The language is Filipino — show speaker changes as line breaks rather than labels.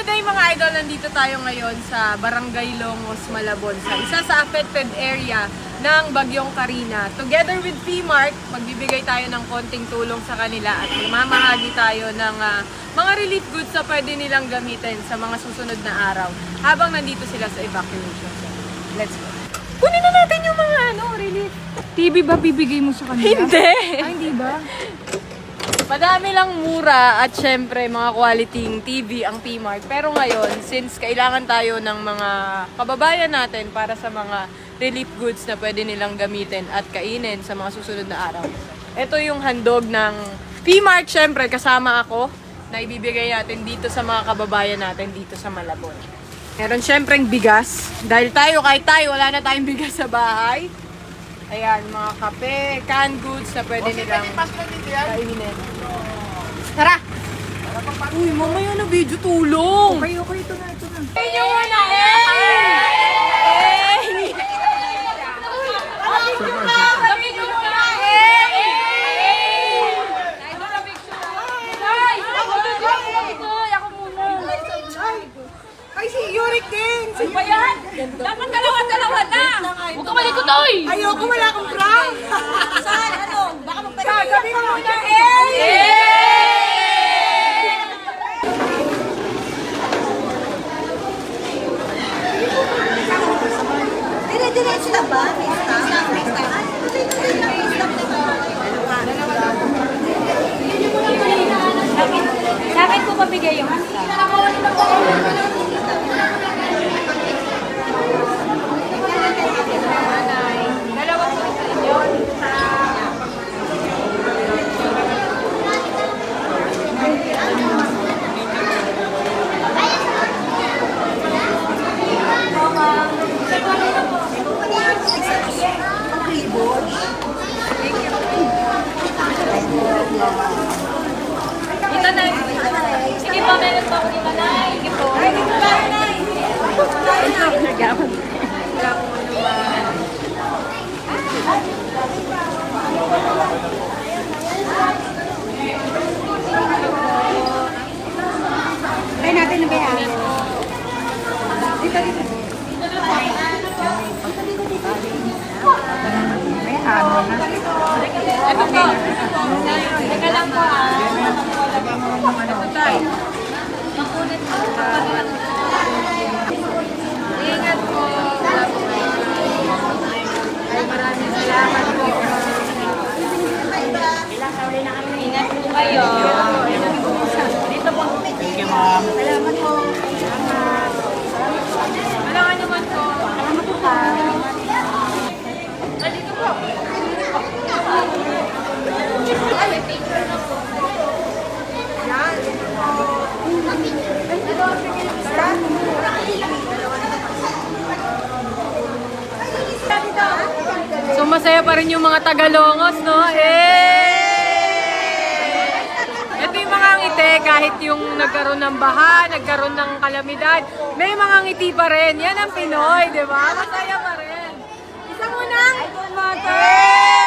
day mga idol, nandito tayo ngayon sa Barangay Longos, Malabon, sa isa sa affected area ng Bagyong Carina. Together with P-Mark, magbibigay tayo ng konting tulong sa kanila at mamahagi tayo ng mga relief goods na pwede nilang gamitin sa mga susunod na araw habang nandito sila sa evacuation. Let's go. Kunin na natin yung mga relief.
TV ba bibigay mo sa kanila?
Hindi!
Ay, hindi ba?
Madami lang mura at syempre mga quality TV ang P-Mark. Pero ngayon, since kailangan tayo ng mga kababayan natin para sa mga relief goods na pwede nilang gamitin at kainin sa mga susunod na araw. Ito yung handog ng P-Mark, syempre kasama ako na ibibigay natin dito sa mga kababayan natin dito sa Malabon. Meron syempreng bigas. Dahil kahit tayo, wala na tayong bigas sa bahay. Ayan, mga kape, canned goods na pwede nilang kainin. Tara! Uy, mamaya na video tulong!
Okay, ito na.
Inyo muna, eh!
Ay, si Yurik din!
Ano ba yan? Dapat dalawa-dalawa na! Huwag ka malikutoy!
Ayoko, wala akong prank!
Saan? Ano? Baka magpapalala.
Sabi ko muna, eh!
Dire-diretso na ba? May stop? May stop? May stop na ba?
Bakit ko pabigay yung asta?
Dalawa po sa inyo. Dito na. Sige po, meron po ako dito na. Sige po. Wala po naman.
Kaya natin na bayan. Dito. May ano na.
Ito po. Teka lang po Ito tayo. Makulit po. Ingat po. Ay, maraming salamat po. Ingat po kayo. Dito po. Thank you, ma'am. Salamat po. Salamat. Walang naman po. Salamat po. Dito po. So masaya pa rin yung mga Tagalongos, no? Ito yung mga ngiti kahit yung nagkaroon ng baha, nagkaroon ng kalamidad, may mga ngiti pa rin. Yan ang Pinoy, di ba? Masaya pa rin. Isang unang mother!